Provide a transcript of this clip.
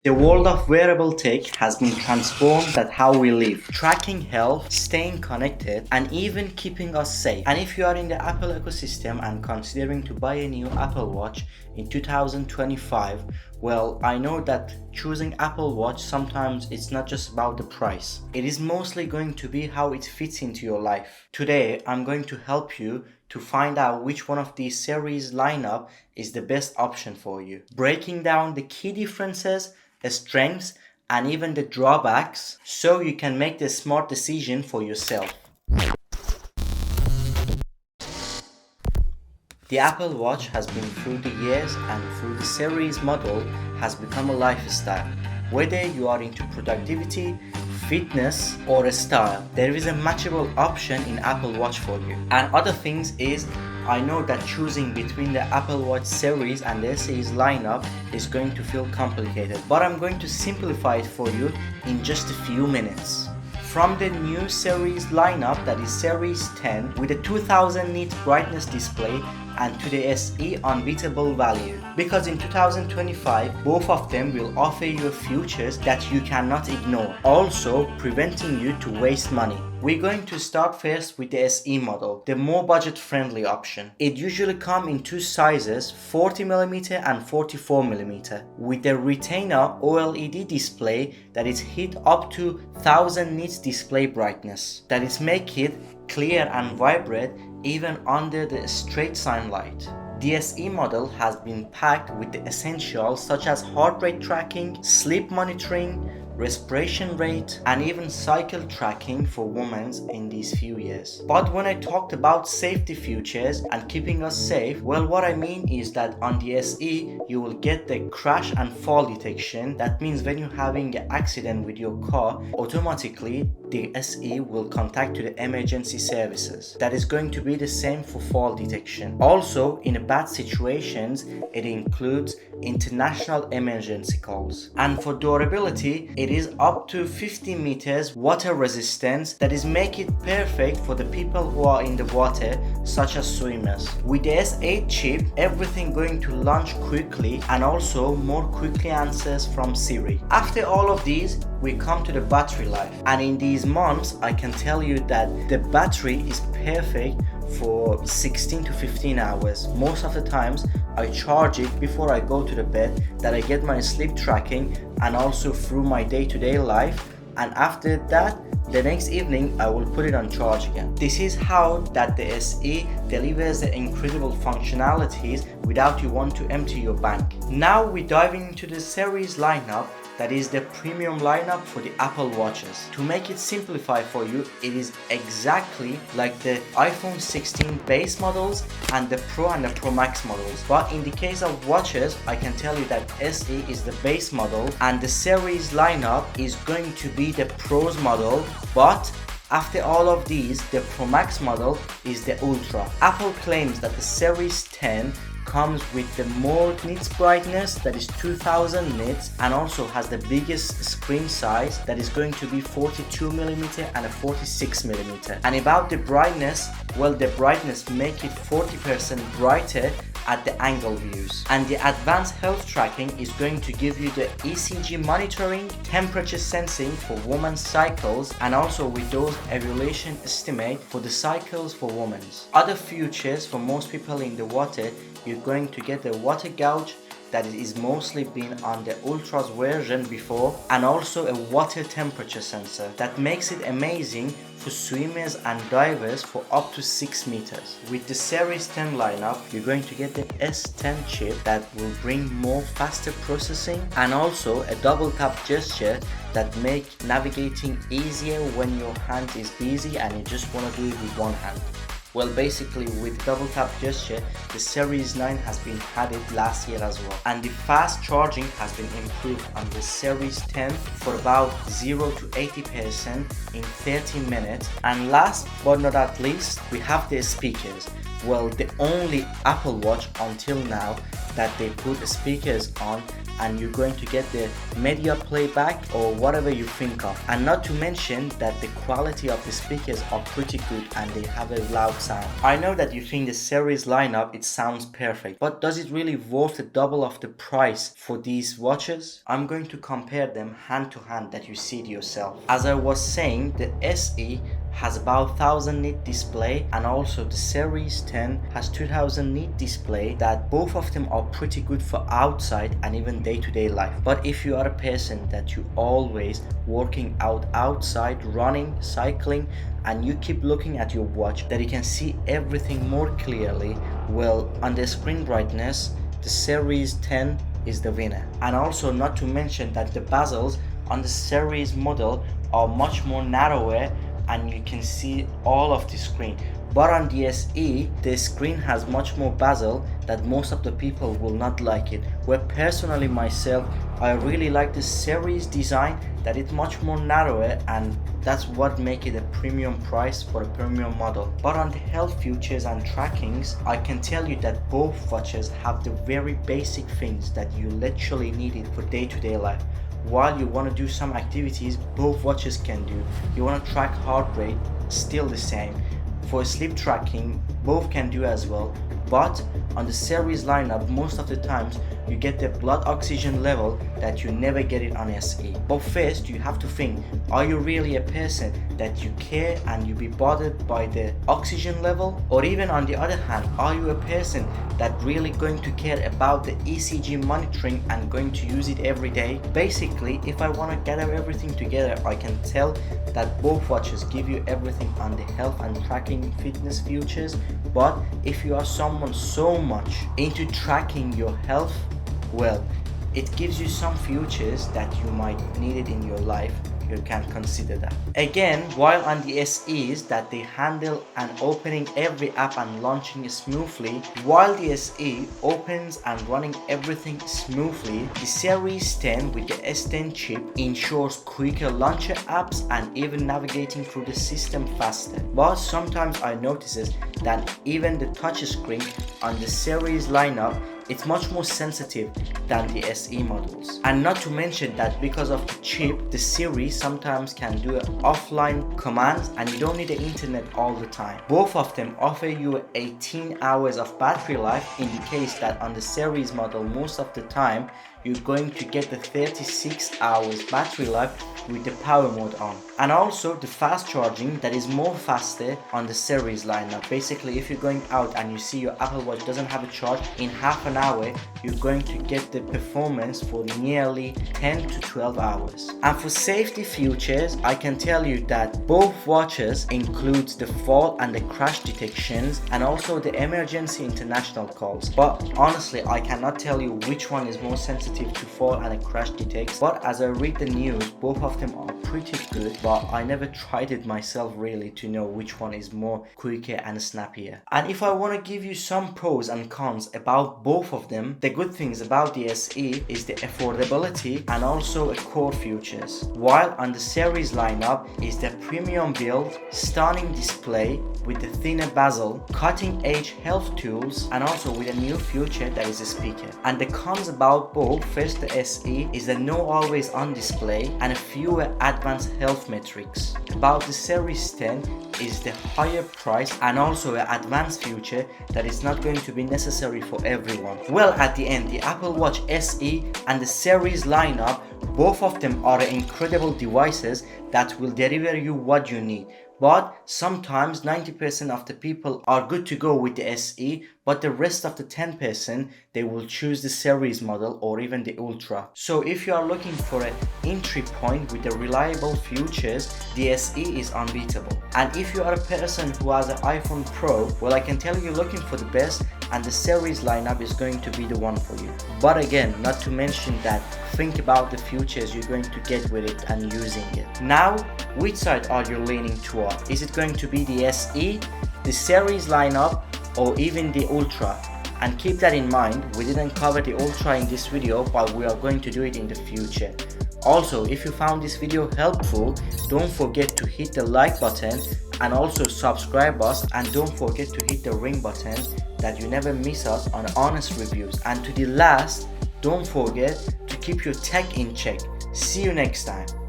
The world of wearable tech has been transformed that how we live, tracking health, staying connected, and even keeping us safe. And if you are in the Apple ecosystem and considering to buy a new Apple Watch in 2025, well, I know that choosing Apple Watch sometimes it's not just about the price. It is mostly going to be how it fits into your life. Today, I'm going to help you to find out which one of these series lineup is the best option for you, breaking down the key differences, the strengths, and even the drawbacks so you can make the smart decision for yourself. The Apple Watch has been through the years and through the series model has become a lifestyle. Whether you are into productivity, fitness, or a style, there is a matchable option in Apple Watch for you. And other things is, I know that choosing between the Apple Watch series and the SE's lineup is going to feel complicated, but I'm going to simplify it for you in just a few minutes. From the new series lineup, that is series 10 with a 2000 nit brightness display, and to the SE unbeatable value, because in 2025 both of them will offer you features that you cannot ignore, also preventing you to waste money. We're going to start first with the SE model, the more budget friendly option. It usually comes in two sizes, 40mm and 44mm, with the Retina OLED display that is hit up to 1000 nits display brightness, that is make it clear and vibrant even under the straight sunlight. The SE model has been packed with the essentials such as heart rate tracking, sleep monitoring, respiration rate, and even cycle tracking for women in these few years. But when I talked about safety features and keeping us safe, well, what I mean is that on the SE you will get the crash and fall detection. That means when you're having an accident with your car, automatically the SE will contact to the emergency services. That is going to be the same for fall detection. Also, in bad situations, it includes international emergency calls. And for durability, it is up to 50 meters water resistance, that is make it perfect for the people who are in the water, such as swimmers. With the S8 chip, everything going to launch quickly and also more quickly answers from Siri. After all of these, we come to the battery life, and in these months I can tell you that the battery is perfect for 16 to 15 hours. Most of the times I charge it before I go to the bed, that I get my sleep tracking and also through my day-to-day life, and after that the next evening I will put it on charge again. This is how that the SE delivers the incredible functionalities without you want to empty your bank. Now we're diving into the series lineup, that is the premium lineup for the Apple Watches. To make it simplify for you, it is exactly like the iPhone 16 base models and the Pro and the Pro Max models. But in the case of watches, I can tell you that SE is the base model and the series lineup is going to be the Pro's model, but after all of these, the Pro Max model is the Ultra. Apple claims that the Series 10 comes with the more nits brightness, that is 2000 nits, and also has the biggest screen size, that is going to be 42mm and a 46mm. And about the brightness, well, the brightness make it 40% brighter at the angle views. And the advanced health tracking is going to give you the ECG monitoring, temperature sensing for women's cycles, and also with those ovulation estimate for the cycles for women. Other features for most people in the water, you're going to get the water gauge, that is mostly been on the Ultra's version before, and also a water temperature sensor that makes it amazing for swimmers and divers for up to 6 meters. With the Series 10 lineup, you're going to get the S10 chip that will bring more faster processing, and also a double tap gesture that make navigating easier when your hand is busy and you just want to do it with one hand. Well, basically with double tap gesture, the Series 9 has been added last year as well. And the fast charging has been improved on the Series 10 for about 0 to 80% in 30 minutes. And last but not least, we have the speakers. Well, the only Apple Watch until now that they put speakers on, and you're going to get the media playback or whatever you think of. And not to mention that the quality of the speakers are pretty good and they have a loud sound. I know that you think the series lineup, it sounds perfect, but does it really worth the double of the price for these watches? I'm going to compare them hand to hand that you see it yourself. As I was saying, the SE has about 1000 nit display, and also the series 10 has 2000 nit display, that both of them are pretty good for outside and even day-to-day life. But if you are a person that you always working out outside, running, cycling, and you keep looking at your watch that you can see everything more clearly, well, on the screen brightness, the series 10 is the winner. And also not to mention that the bezels on the series model are much more narrower and you can see all of the screen. But on the SE, the screen has much more bezel that most of the people will not like it. Where personally myself, I really like the series design, that it's much more narrower, and that's what make it a premium price for a premium model. But on the health features and trackings, I can tell you that both watches have the very basic things that you literally need it for day-to-day life. While you want to do some activities, both watches can do. You want to track heart rate, still the same. For sleep tracking, both can do as well. But on the series lineup, most of the times you get the blood oxygen level that you never get it on SE. But first you have to think, are you really a person that you care and you be bothered by the oxygen level? Or even on the other hand, are you a person that really going to care about the ECG monitoring and going to use it every day? Basically, if I want to gather everything together, I can tell that both watches give you everything on the health and tracking fitness features. But if you are someone so much into tracking your health, well, it gives you some features that you might need it in your life. You can consider that. Again, while on the SEs that they handle and opening every app and launching smoothly, while the SE opens and running everything smoothly, the Series 10 with the S10 chip ensures quicker launcher apps and even navigating through the system faster. But sometimes I notices that even the touch screen on the series lineup, it's much more sensitive than the SE models. And not to mention that because of the chip, the series sometimes can do offline commands and you don't need the internet all the time. Both of them offer you 18 hours of battery life, in the case that on the series model most of the time you're going to get the 36 hours battery life with the power mode on. And also the fast charging that is more faster on the series lineup. Basically, if you're going out and you see your Apple Watch doesn't have a charge, in half an hour you're going to get the performance for nearly 10 to 12 hours. And for safety features, I can tell you that both watches includes the fall and the crash detections and also the emergency international calls. But honestly, I cannot tell you which one is more sensitive to fall and a crash detects. But as I read the news, both of them are pretty good, but I never tried it myself really to know which one is more quicker and snappier. And if I want to give you some pros and cons about both of them, the good things about the SE is the affordability and also a core features. While on the series lineup is the premium build, stunning display with the thinner bezel, cutting edge health tools, and also with a new feature that is a speaker. And the cons about both, first the SE is the no always on display and fewer advanced health metrics. About the series 10 is the higher price and also an advanced feature that is not going to be necessary for everyone. Well, at the end, the Apple Watch SE and the series lineup, both of them are incredible devices that will deliver you what you need. But sometimes 90% of the people are good to go with the SE, but the rest of the 10% they will choose the series model or even the Ultra. So if you are looking for an entry point with the reliable features, the SE is unbeatable. And if you are a person who has an iPhone Pro, well, I can tell you looking for the best, and the series lineup is going to be the one for you. But again, not to mention that, think about the features you're going to get with it and using it. Now, which side are you leaning toward? Is it going to be the SE, the series lineup, or even the Ultra? And keep that in mind, we didn't cover the Ultra in this video, but we are going to do it in the future. Also, if you found this video helpful, don't forget to hit the like button and also subscribe us, and don't forget to hit the ring button that you never miss us on honest reviews. And to the last, don't forget to keep your tech in check. See you next time.